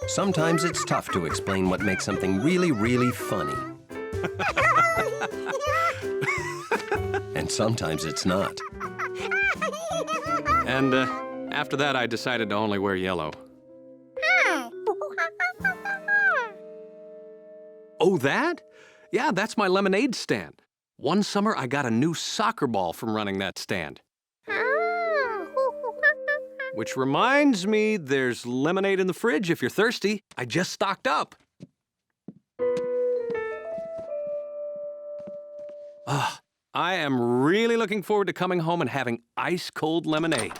Sometimes it's tough to explain what makes something really, really funny. And sometimes it's not. And after that, I decided to only wear yellow. Oh, that? Yeah, that's my lemonade stand. One summer, I got a new soccer ball from running that stand. Which reminds me, there's lemonade in the fridge if you're thirsty. I just stocked up. I am really looking forward to coming home and having ice-cold lemonade.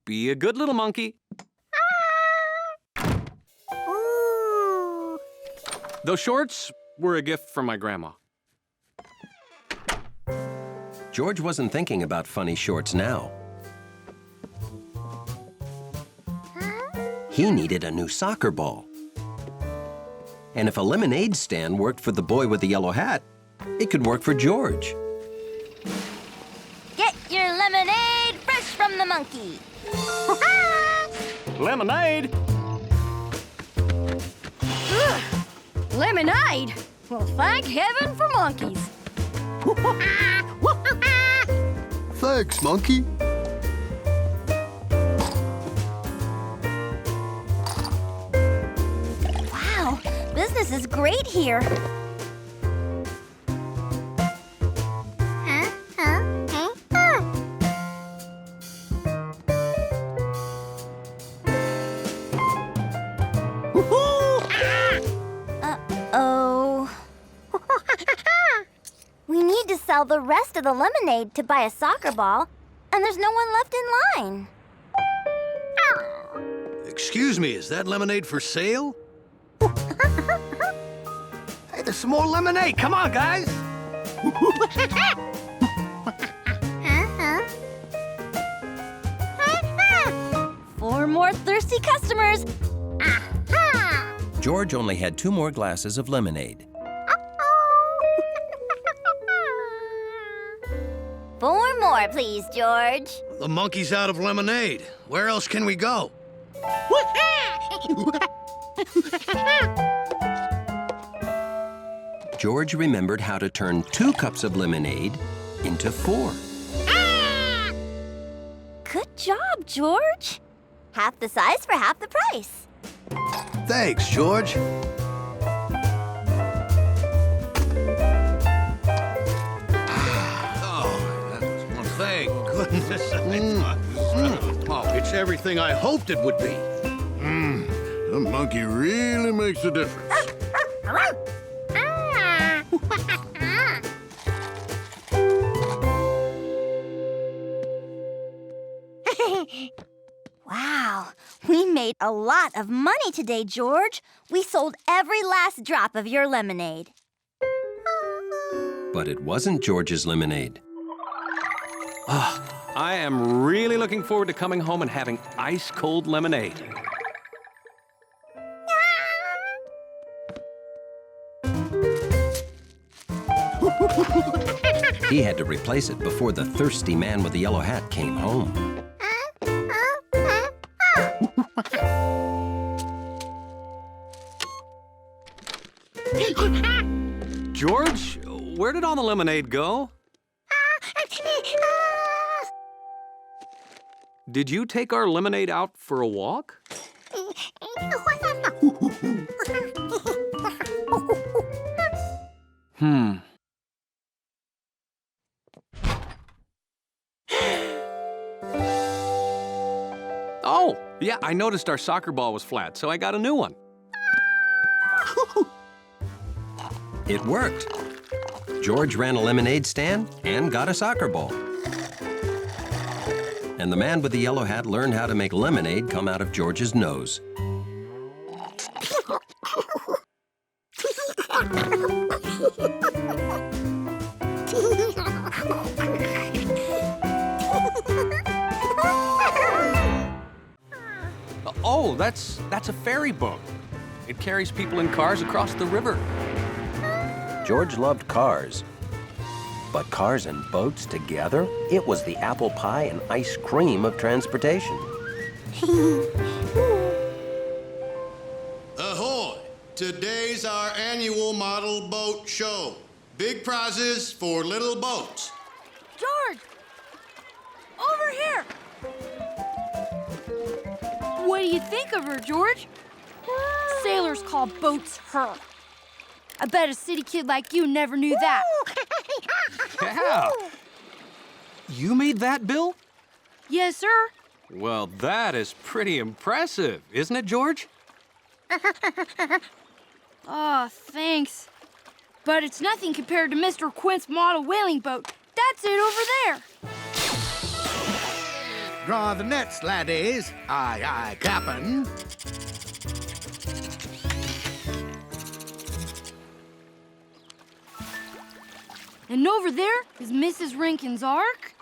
Be a good little monkey. Those shorts were a gift from my grandma. George wasn't thinking about funny shorts now. He needed a new soccer ball. And if a lemonade stand worked for the boy with the yellow hat, it could work for George. Get your lemonade fresh from the monkey. Lemonade? Lemonade? Well, thank heaven for monkeys. Thanks, monkey. Wow, business is great here. Uh-oh. We need to sell the rest of the lemonade to buy a soccer ball, and there's no one left in line. Excuse me, is that lemonade for sale? Hey, there's some more lemonade. Come on, guys. Four more thirsty customers. George only had 2 more glasses of lemonade. 4 more, please, George. The monkey's out of lemonade. Where else can we go? George remembered how to turn 2 cups of lemonade into 4. Good job, George. Half the size for half the price. Thanks, George. Thank goodness. Oh, it's everything I hoped it would be. The monkey really makes a difference. Wow, we made a lot of money today, George. We sold every last drop of your lemonade. But it wasn't George's lemonade. I am really looking forward to coming home and having ice-cold lemonade. He had to replace it before the thirsty man with the yellow hat came home. George, where did all the lemonade go? Did you take our lemonade out for a walk? Oh, yeah, I noticed our soccer ball was flat, so I got a new one. It worked. George ran a lemonade stand and got a soccer ball. And the man with the yellow hat learned how to make lemonade come out of George's nose. Oh, that's a ferry boat. It carries people in cars across the river. George loved cars. But cars and boats together, it was the apple pie and ice cream of transportation. Ahoy! Today's our annual model boat show. Big prizes for little boats. George! Over here! What do you think of her, George? Sailors call boats her. I bet a city kid like you never knew that. Yeah. You made that, Bill? Yes, sir. Well, that is pretty impressive, isn't it, George? Oh, thanks. But it's nothing compared to Mr. Quint's model whaling boat. That's it over there. Draw the nets, laddies. Aye, aye, Cap'n. And over there is Mrs. Rankin's ark.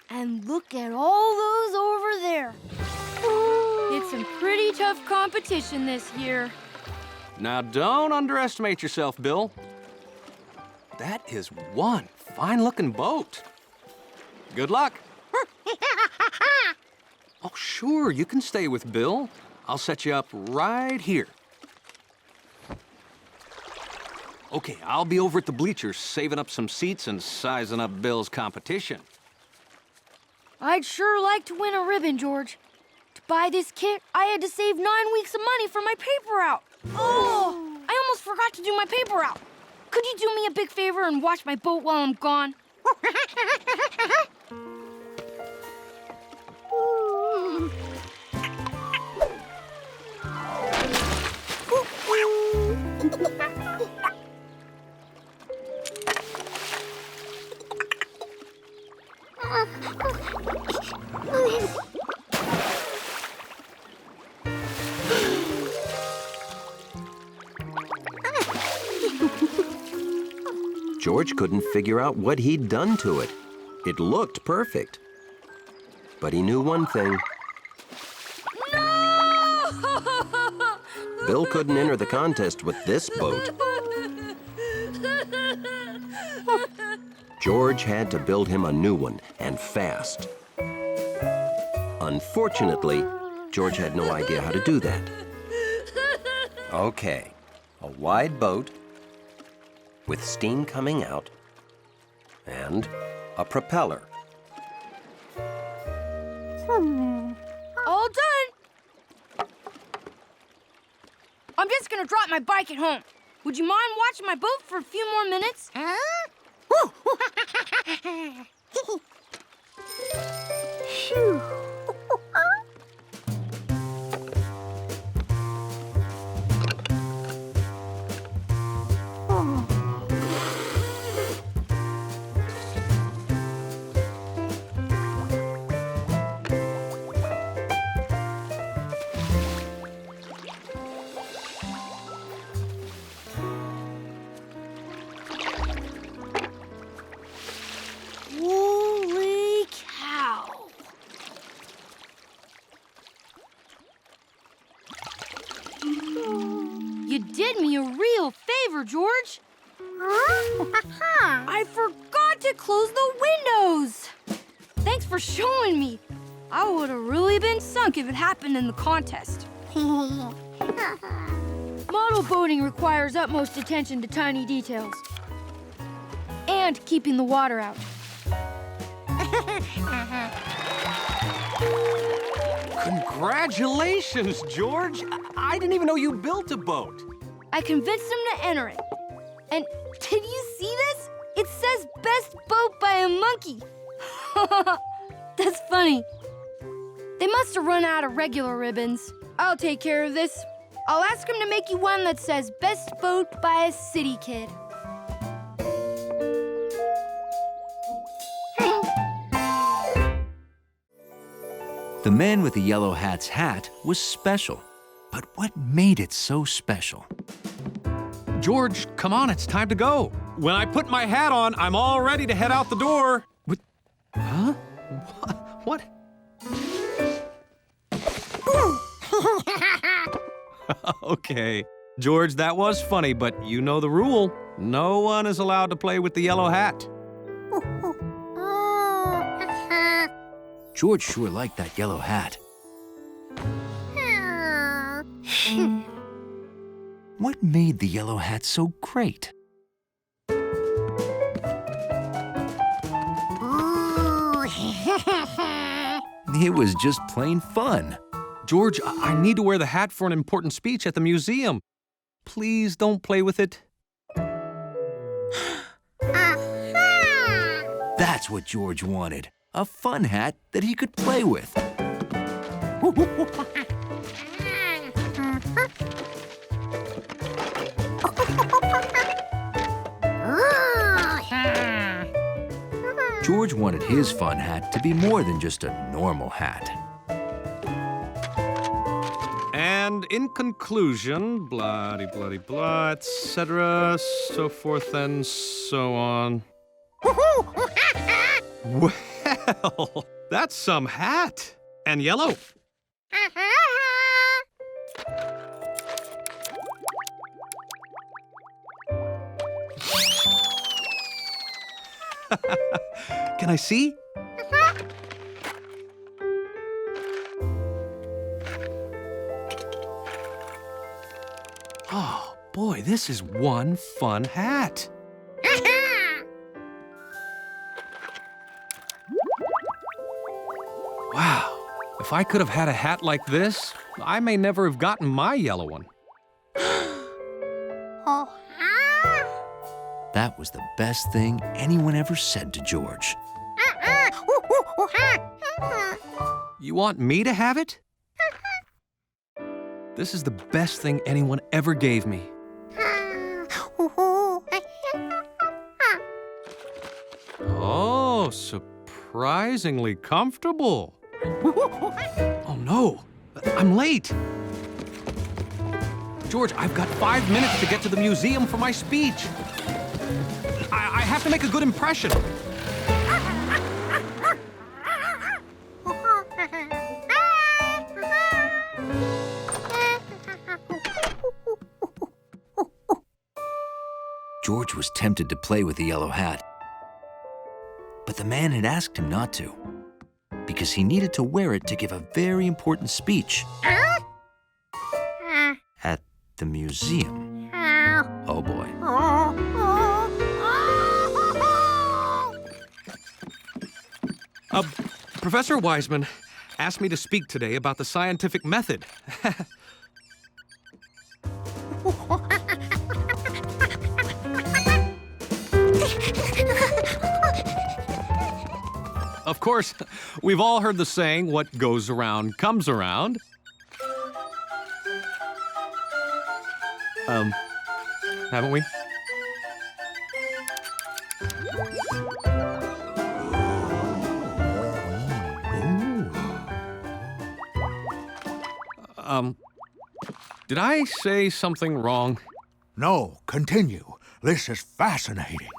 And look at all those over there. It's some pretty tough competition this year. Now, don't underestimate yourself, Bill. That is one fine-looking boat. Good luck. Oh, sure, you can stay with Bill. I'll set you up right here. Okay, I'll be over at the bleachers saving up some seats and sizing up Bill's competition. I'd sure like to win a ribbon, George. To buy this kit, I had to save 9 weeks of money for my paper route. Oh, I almost forgot to do my paper route. Could you do me a big favor and watch my boat while I'm gone? George couldn't figure out what he'd done to it. It looked perfect. But he knew one thing. No! Bill couldn't enter the contest with this boat. George had to build him a new one, and fast. Unfortunately, George had no idea how to do that. Okay, a wide boat with steam coming out and a propeller. All done. I'm just gonna drop my bike at home. Would you mind watching my boat for a few more minutes? Phew. Holy cow. You did me a real favor, George. I forgot to close the windows. Thanks for showing me. I would have really been sunk if it happened in the contest. Model boating requires utmost attention to tiny details. And keeping the water out. Congratulations, George! I didn't even know you built a boat. I convinced him to enter it. And did you see this? It says best boat by a monkey. That's funny. They must have run out of regular ribbons. I'll take care of this. I'll ask him to make you one that says best boat by a city kid. The man with the yellow hat's hat was special. But what made it so special? George, come on, it's time to go. When I put my hat on, I'm all ready to head out the door. What? Huh? What? Okay. George, that was funny, but you know the rule. No one is allowed to play with the yellow hat. George sure liked that yellow hat. What made the yellow hat so great? It was just plain fun. George, I need to wear the hat for an important speech at the museum. Please don't play with it. That's what George wanted. A fun hat that he could play with. George wanted his fun hat to be more than just a normal hat. And in conclusion, blah, etc., so forth and so on. Well, that's some hat. And yellow. Can I see? Oh, boy, this is one fun hat. Wow, if I could have had a hat like this, I may never have gotten my yellow one. That was the best thing anyone ever said to George. You want me to have it? This is the best thing anyone ever gave me. Oh, surprisingly comfortable. Oh no, I'm late. George, I've got 5 minutes to get to the museum for my speech. I have to make a good impression. George was tempted to play with the yellow hat. But the man had asked him not to, because he needed to wear it to give a very important speech at the museum. Oh boy. Professor Wiseman asked me to speak today about the scientific method. Of course, we've all heard the saying, what goes around comes around. Haven't we? Did I say something wrong? No, continue. This is fascinating.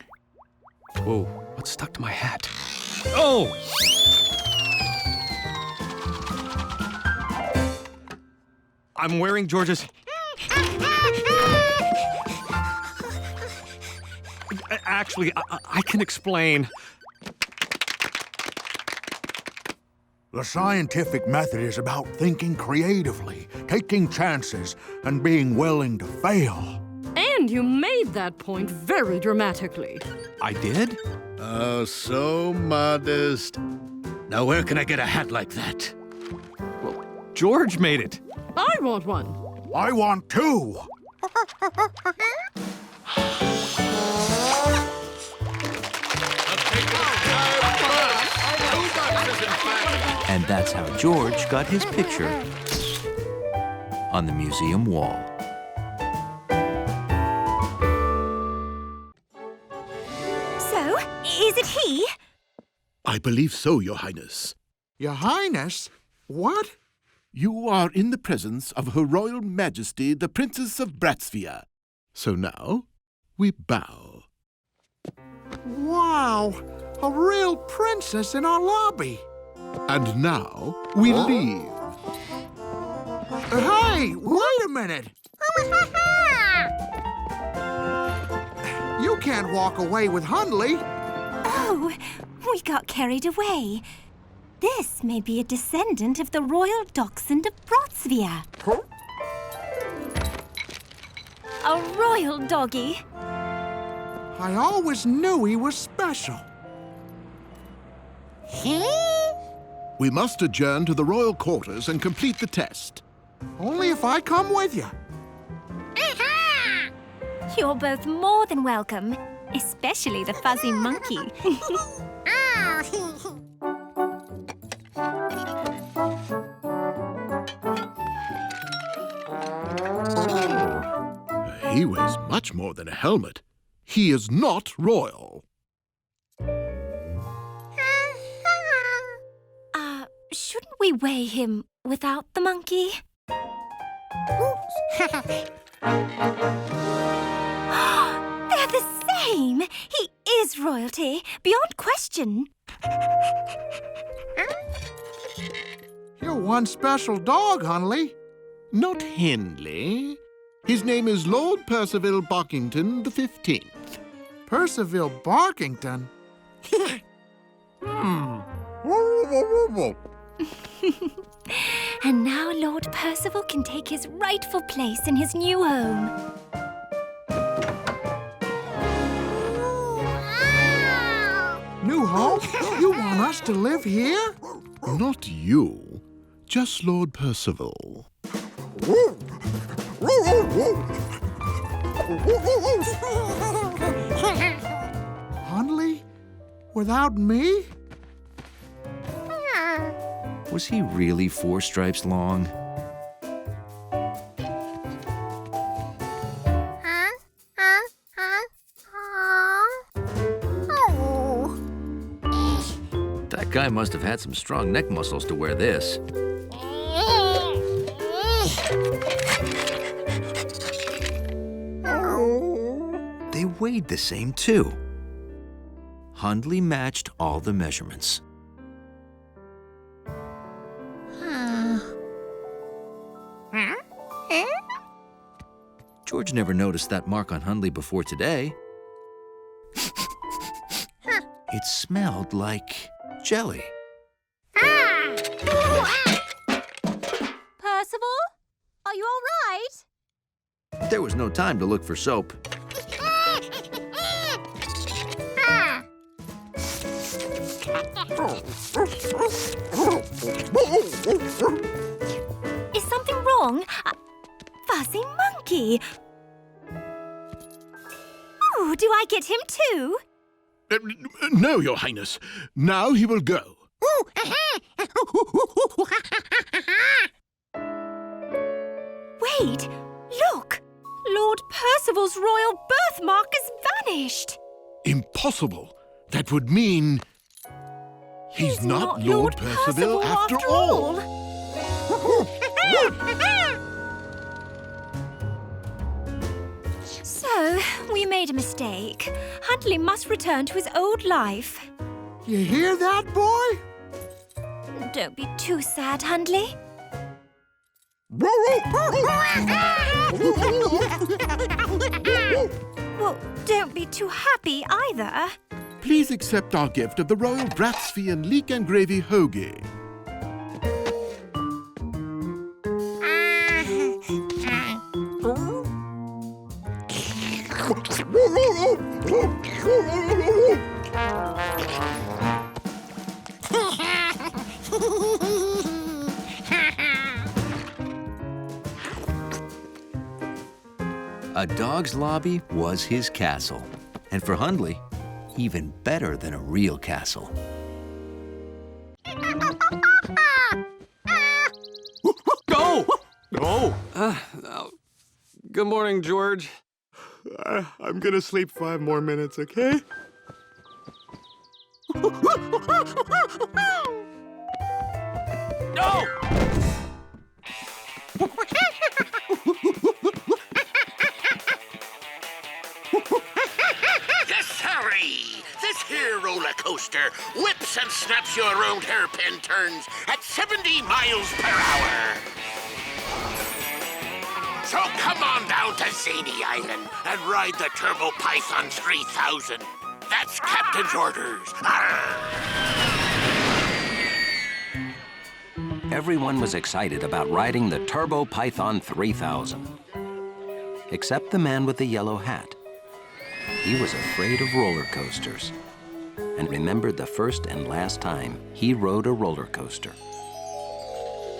Whoa, what's stuck to my hat? Oh! I'm wearing George's... Actually, I can explain. The scientific method is about thinking creatively, taking chances, and being willing to fail. And you made that point very dramatically. I did? Oh, so modest. Now, where can I get a hat like that? Well, George made it. I want one. I want two. And that's how George got his picture on the museum wall. So, is it he? I believe so, Your Highness. Your Highness? What? You are in the presence of Her Royal Majesty, the Princess of Bratsphere. So now, we bow. Wow! A real princess in our lobby. And now, we leave. Hey, wait a minute! can't walk away with Hundley. Oh, we got carried away. This may be a descendant of the royal dachshund of Bratsvia. Huh? A royal doggy. I always knew he was special. We must adjourn to the royal quarters and complete the test. Only if I come with you. You're both more than welcome, especially the fuzzy monkey. He weighs much more than a helmet. He is not royal. Shouldn't we weigh him without the monkey? They're the same! He is royalty, beyond question. You're one special dog, Hundley. Not Hindley. His name is Lord Percival Barkington the 15th. Percival Barkington? And now Lord Percival can take his rightful place in his new home. New home? You want us to live here? Not you, just Lord Percival. Hundley? Without me? Was he really 4 stripes long? That guy must have had some strong neck muscles to wear this. They weighed the same, too. Hundley matched all the measurements. George never noticed that mark on Hundley before today. It smelled like jelly. Percival? Are you all right? There was no time to look for soap. Is something wrong? Fuzzy monkey! Oh, do I get him too? No, Your Highness. Now he will go. Wait! Look! Lord Percival's royal birthmark has vanished! Impossible. That would mean... He's not Lord Percival after all. So, we made a mistake. Hundley must return to his old life. You hear that, boy? Don't be too sad, Hundley. Well, don't be too happy either. Please accept our gift of the Royal Bratsvian Leek and Gravy Hoagie. A dog's lobby was his castle. And for Hundley, even better than a real castle. Go! Go! Good morning, George. I'm gonna sleep 5 more minutes, okay? No! Yes, hurry! This here roller coaster whips and snaps you around hairpin turns at 70 miles per hour. So come on down to Zany Island and ride the Turbo Python 3000. That's Captain's orders. Everyone was excited about riding the Turbo Python 3000. Except the man with the yellow hat. He was afraid of roller coasters and remembered the first and last time he rode a roller coaster.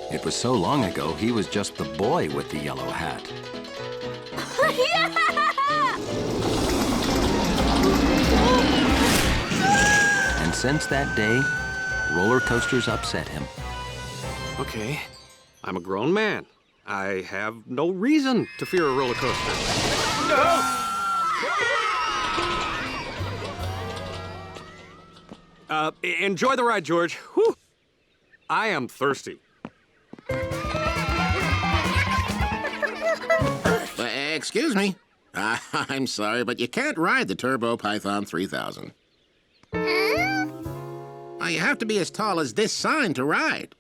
It was so long ago, he was just the boy with the yellow hat. And since that day, roller coasters upset him. Okay, I'm a grown man. I have no reason to fear a roller coaster. Enjoy the ride, George. Whew. I am thirsty. Excuse me. I'm sorry, but you can't ride the Turbo Python 3000. You have to be as tall as this sign to ride.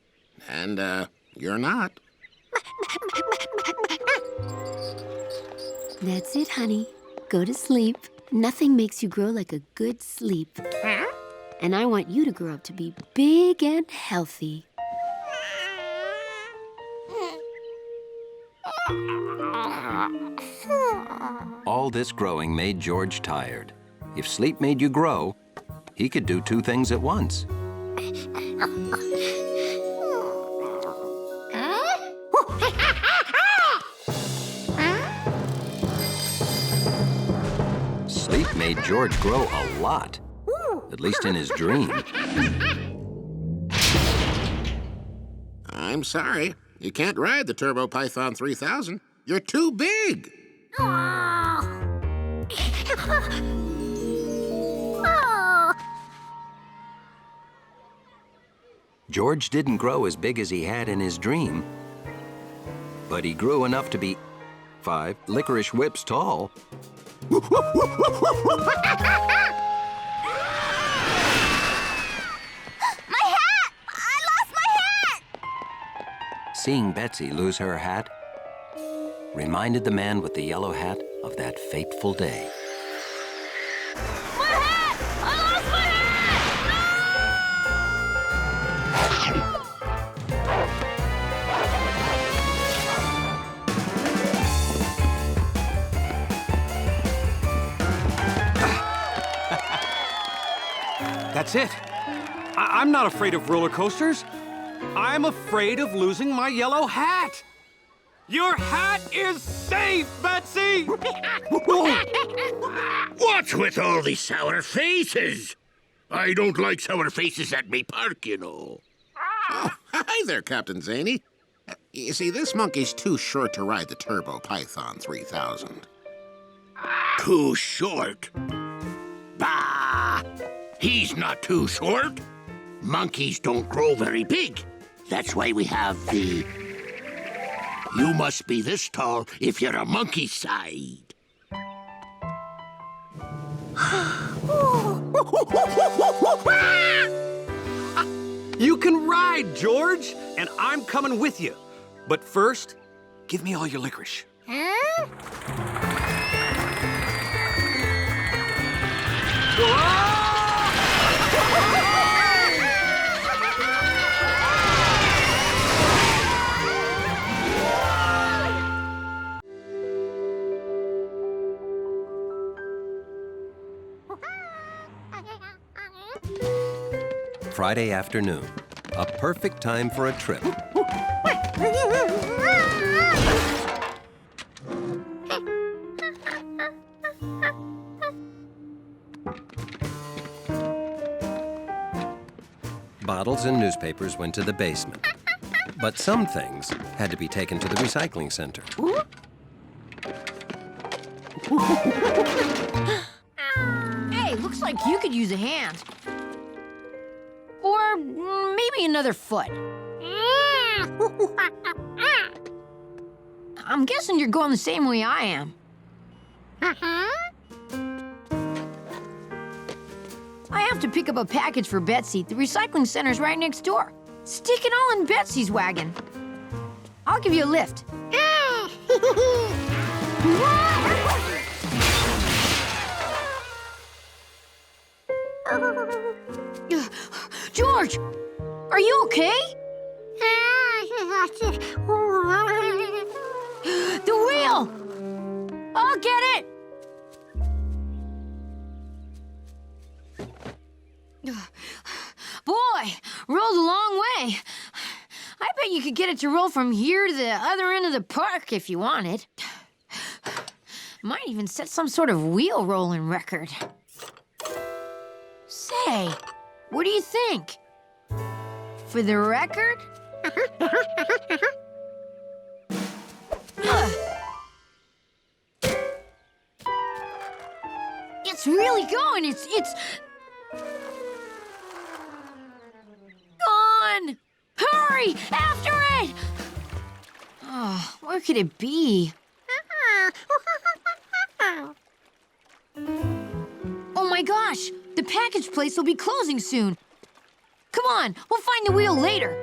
And, you're not. That's it, honey. Go to sleep. Nothing makes you grow like a good sleep. And I want you to grow up to be big and healthy. All this growing made George tired. If sleep made you grow, he could do two things at once. Sleep made George grow a lot, at least in his dream. I'm sorry. You can't ride the Turbo Python 3000. You're too big. George didn't grow as big as he had in his dream, but he grew enough to be 5 licorice whips tall. My hat! I lost my hat! Seeing Betsy lose her hat reminded the man with the yellow hat of that fateful day. My hat! I lost my That's it. I'm not afraid of roller coasters. I'm afraid of losing my yellow hat. Your hat is safe, Betsy! What's with all these sour faces? I don't like sour faces at me park, you know. Oh, hi there, Captain Zany. You see, this monkey's too short to ride the Turbo Python 3000. Too short? Bah! He's not too short. Monkeys don't grow very big. That's why we have the... You must be this tall if you're a monkey side. You can ride, George, and I'm coming with you. But first, give me all your licorice. Friday afternoon, a perfect time for a trip. Bottles and newspapers went to the basement, but some things had to be taken to the recycling center. Hey, looks like you could use a hand. Or maybe another foot. I'm guessing you're going the same way I am. I have to pick up a package for Betsy. The recycling center's right next door. Stick it all in Betsy's wagon. I'll give you a lift. George, are you okay? The wheel! I'll get it! Boy, rolled a long way. I bet you could get it to roll from here to the other end of the park if you wanted. Might even set some sort of wheel rolling record. Say, what do you think? For the record? It's really going. It's gone. Hurry, after it! Oh, where could it be? Oh my gosh, the package place will be closing soon. Come on, we'll find the wheel later.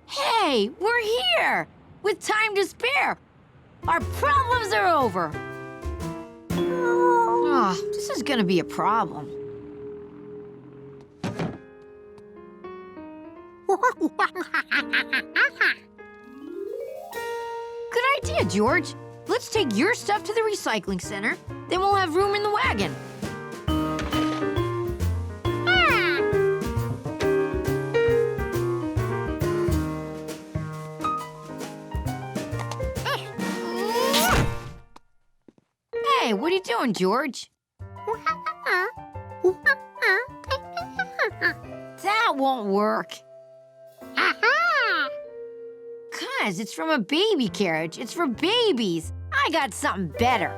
Hey, we're here! With time to spare. Our problems are over. Oh, this is gonna be a problem. Good idea, George. Let's take your stuff to the recycling center. Then we'll have room in the wagon. Hey, what are you doing, George? That won't work. Cuz it's from a baby carriage. It's for babies. I got something better.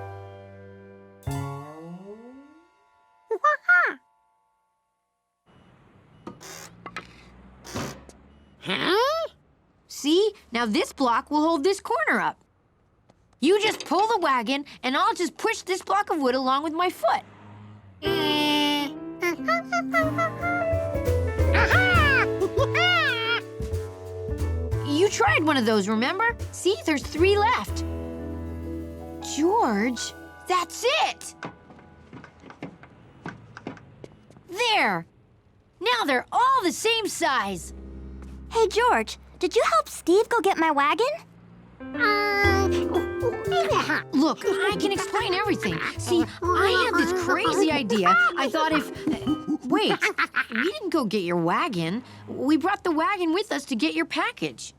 Huh? See? Now this block will hold this corner up. You just pull the wagon, and I'll just push this block of wood along with my foot. You tried one of those, remember? See, there's 3 left. George, that's it! There! Now they're all the same size. Hey, George, did you help Steve go get my wagon? Look, I can explain everything. See, I had this crazy idea. I thought if... wait, we didn't go get your wagon. We brought the wagon with us to get your package.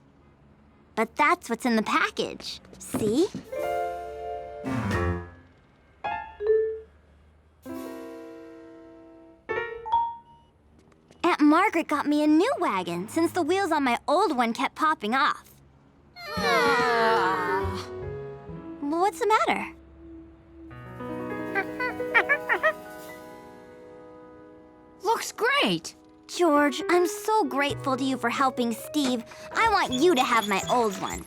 But that's what's in the package. See? Aunt Margaret got me a new wagon since the wheels on my old one kept popping off. Well, what's the matter? Looks great. George, I'm so grateful to you for helping Steve. I want you to have my old one.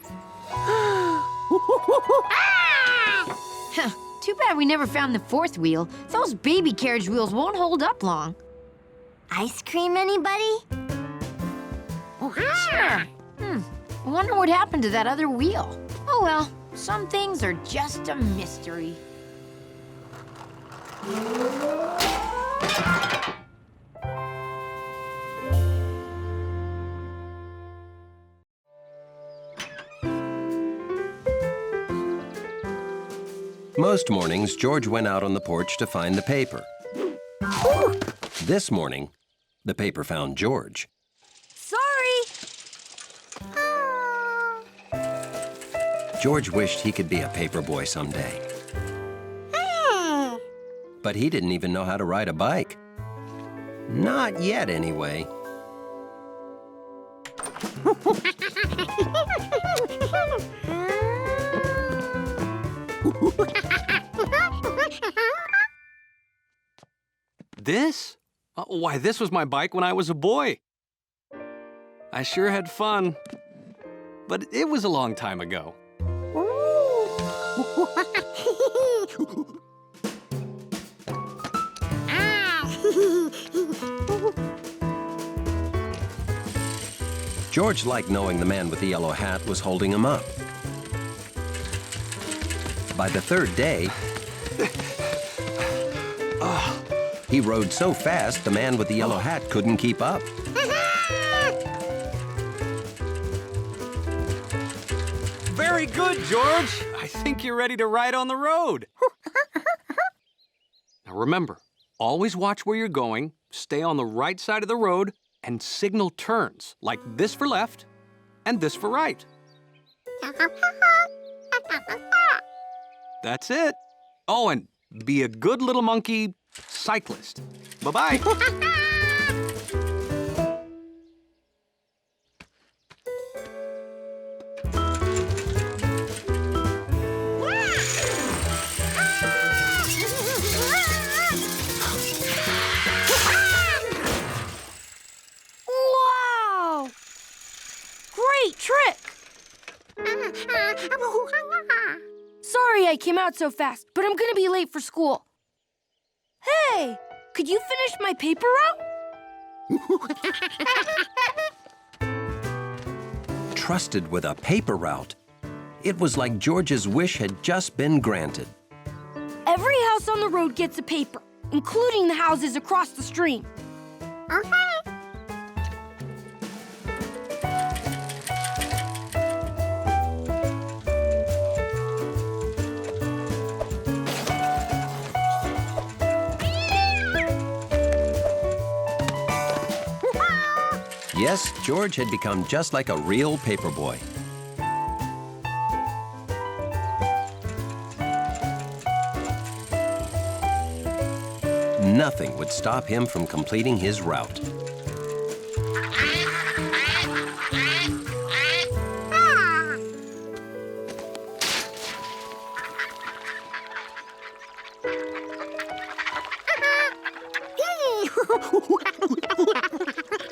Too bad we never found the 4th wheel. Those baby carriage wheels won't hold up long. Ice cream, anybody? Sure. I wonder what happened to that other wheel. Oh well, some things are just a mystery. Most mornings, George went out on the porch to find the paper. This morning, the paper found George. Sorry. George wished he could be a paper boy someday. But he didn't even know how to ride a bike. Not yet, anyway. This? Why, this was my bike when I was a boy. I sure had fun. But it was a long time ago. George liked knowing the man with the yellow hat was holding him up. By the third day, he rode so fast the man with the yellow hat couldn't keep up. Very good, George. I think you're ready to ride on the road. Now remember, always watch where you're going, stay on the right side of the road, and signal turns, like this for left and this for right. That's it. Oh, and be a good little monkey cyclist. Bye-bye. Wow! Great trick! Sorry I came out so fast, but I'm gonna be late for school. Hey, could you finish my paper route? Trusted with a paper route. It was like George's wish had just been granted. Every house on the road gets a paper, including the houses across the stream. Yes, George had become just like a real paperboy. Nothing would stop him from completing his route.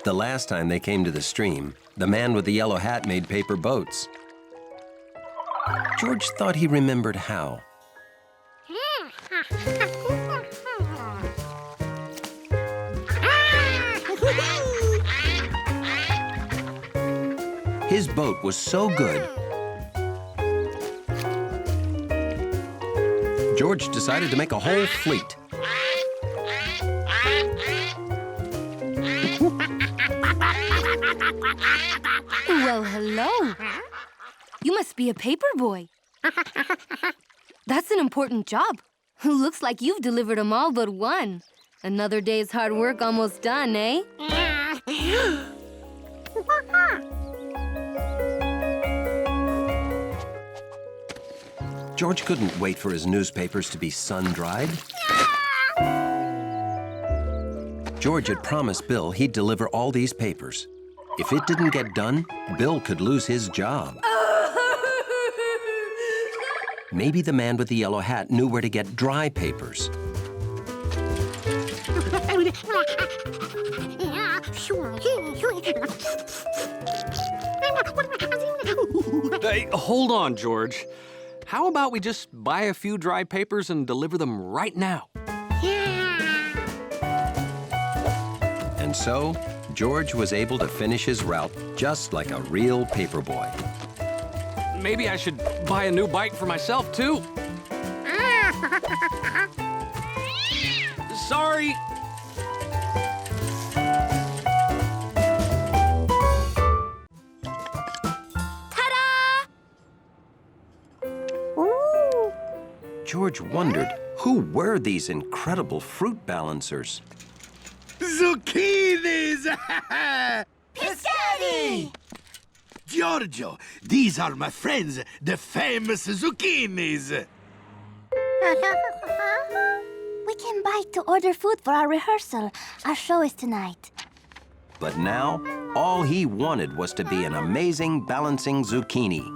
The last time they came to the stream, the man with the yellow hat made paper boats. George thought he remembered how. His boat was so good, George decided to make a whole fleet. Well, hello. You must be a paper boy. That's an important job. Looks like you've delivered them all but one. Another day's hard work almost done, eh? George couldn't wait for his newspapers to be sun-dried. George had promised Bill he'd deliver all these papers. If it didn't get done, Bill could lose his job. Maybe the man with the yellow hat knew where to get dry papers. Hey, hold on, George. How about we just buy a few dry papers and deliver them right now? And so, George was able to finish his route just like a real paperboy. Maybe I should buy a new bike for myself, too. Sorry. George wondered, who were these incredible fruit balancers? Zucchinis! Piscotti! Giorgio, these are my friends, the famous zucchinis. We came by to order food for our rehearsal. Our show is tonight. But now, all he wanted was to be an amazing balancing zucchini.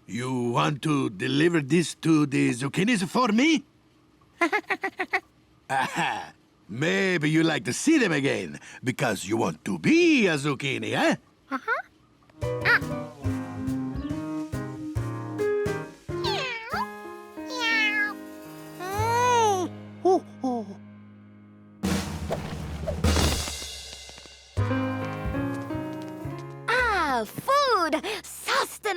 You want to deliver this to the zucchinis for me? Aha! Maybe you like to see them again, because you want to be a zucchini, eh?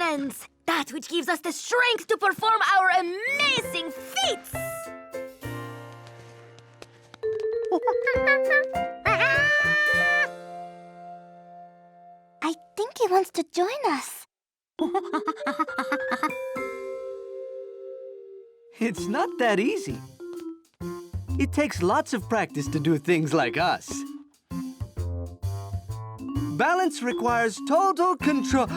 cannons! That which gives us the strength to perform our amazing feats! I think he wants to join us. It's not that easy. It takes lots of practice to do things like us. Balance requires total control.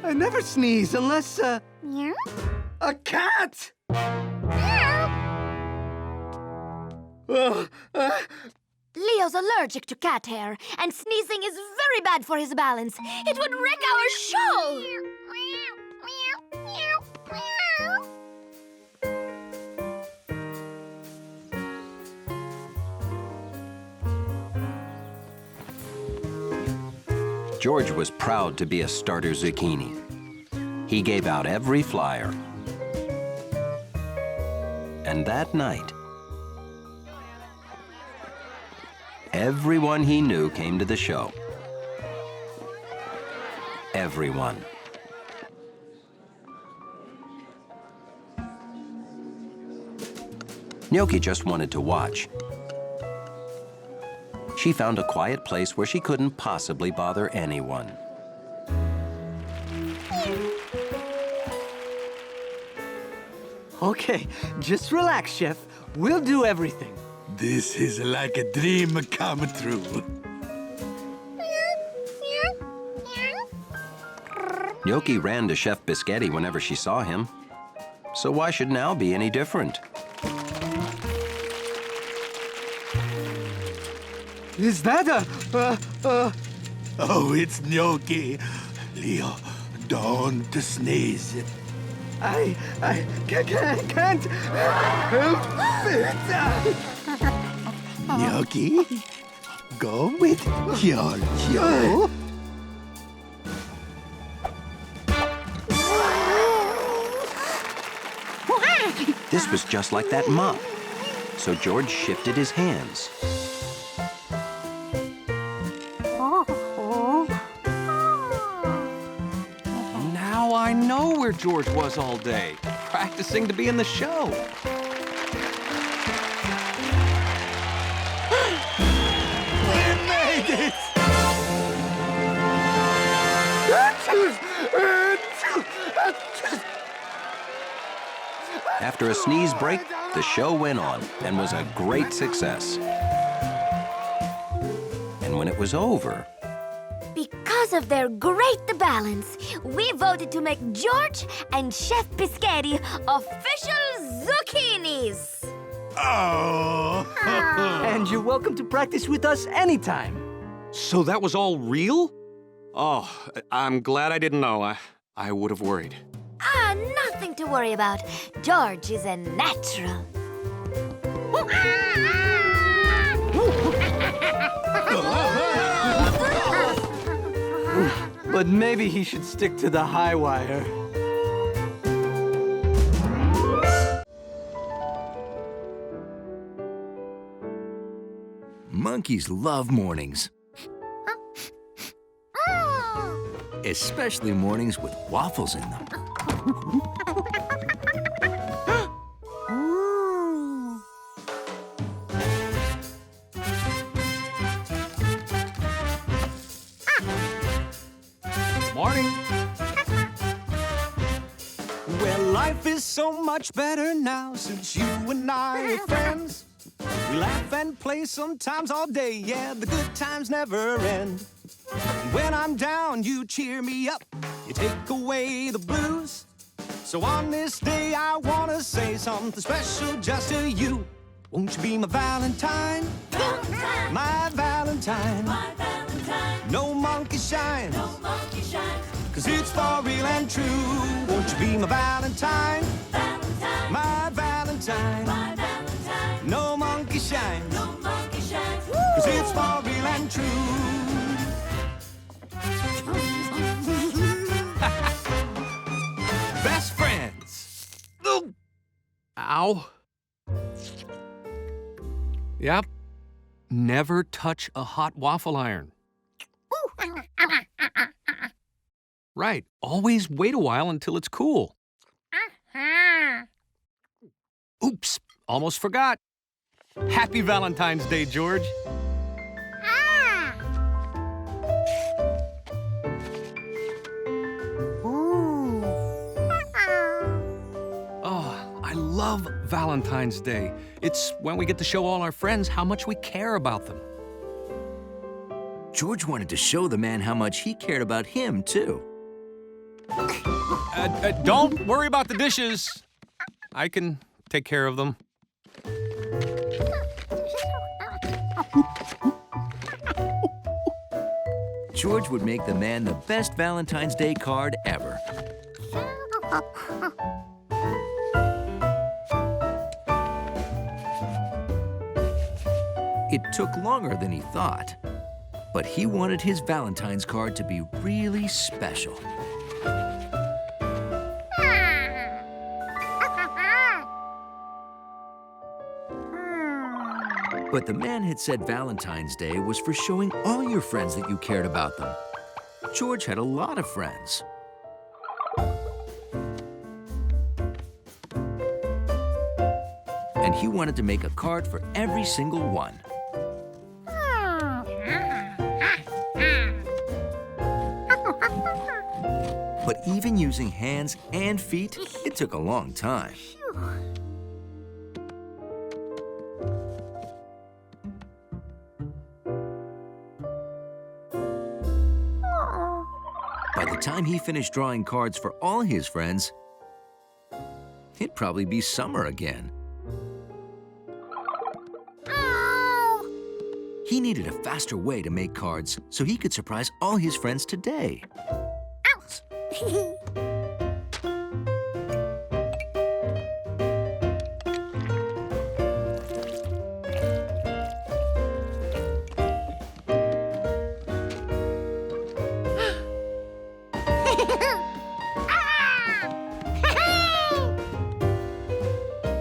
I never sneeze unless, a cat! Leo's allergic to cat hair, and sneezing is very bad for his balance. It would wreck our show! George was proud to be a starter zucchini. He gave out every flyer. And that night, everyone he knew came to the show. Everyone. Gnocchi just wanted to watch. She found a quiet place where she couldn't possibly bother anyone. Okay, just relax, Chef. We'll do everything. This is like a dream come true. Gnocchi ran to Chef Biscotti whenever she saw him. So why should now be any different? Is that Oh, it's Gnocchi. Leo, don't sneeze. I can't help it. Gnocchi, go with Giorgio. This was just like that mop. So George shifted his hands. Now I know where George was all day, practicing to be in the show. We made it! After a sneeze break, the show went on and was a great success. And when it was over, Because of their great balance, we voted to make George and Chef Biscotti official zucchinis. Oh! And you're welcome to practice with us anytime. So that was all real? Oh, I'm glad I didn't know. I would have worried. Nothing to worry about. George is a natural. But maybe he should stick to the high wire. Monkeys love mornings. Especially mornings with waffles in them. Morning. Well, life is so much better now since you and I are friends. We laugh and play sometimes all day, yeah, the good times never end. When I'm down, you cheer me up, you take away the blues. So on this day, I wanna say something special just to you. Won't you be my Valentine? Valentine. My Valentine. My Valentine. No monkey shine. No monkey shine. 'Cause it's for real and true. Won't you be my Valentine? Valentine. My Valentine. My Valentine. No monkey shine. No monkey shine. 'Cause it's for real and true. Best friends. Ooh. Ow. Yep. Never touch a hot waffle iron. Ooh, Right. Always wait a while until it's cool. Oops, almost forgot. Happy Valentine's Day, George. Oh, I love Valentine's Day. It's when we get to show all our friends how much we care about them. George wanted to show the man how much he cared about him, too. Don't worry about the dishes. I can take care of them. George would make the man the best Valentine's Day card ever. It took longer than he thought, but he wanted his Valentine's card to be really special. But the man had said Valentine's Day was for showing all your friends that you cared about them. George had a lot of friends. And he wanted to make a card for every single one. But even using hands and feet, it took a long time. By the time he finished drawing cards for all his friends, it'd probably be summer again. He needed a faster way to make cards so he could surprise all his friends today.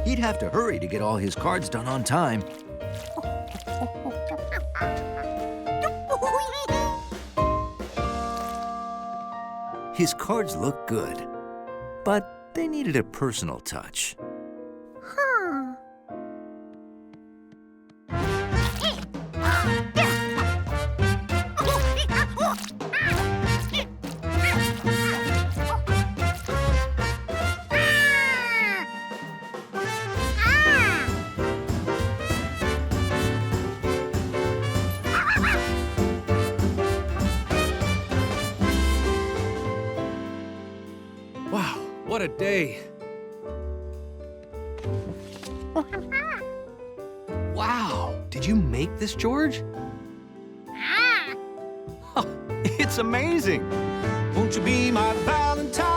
He'd have to hurry to get all his cards done on time. His cards looked good, but they needed a personal touch. Wow, what a day. Wow, did you make this, George? Oh, it's amazing. Won't you be my Valentine?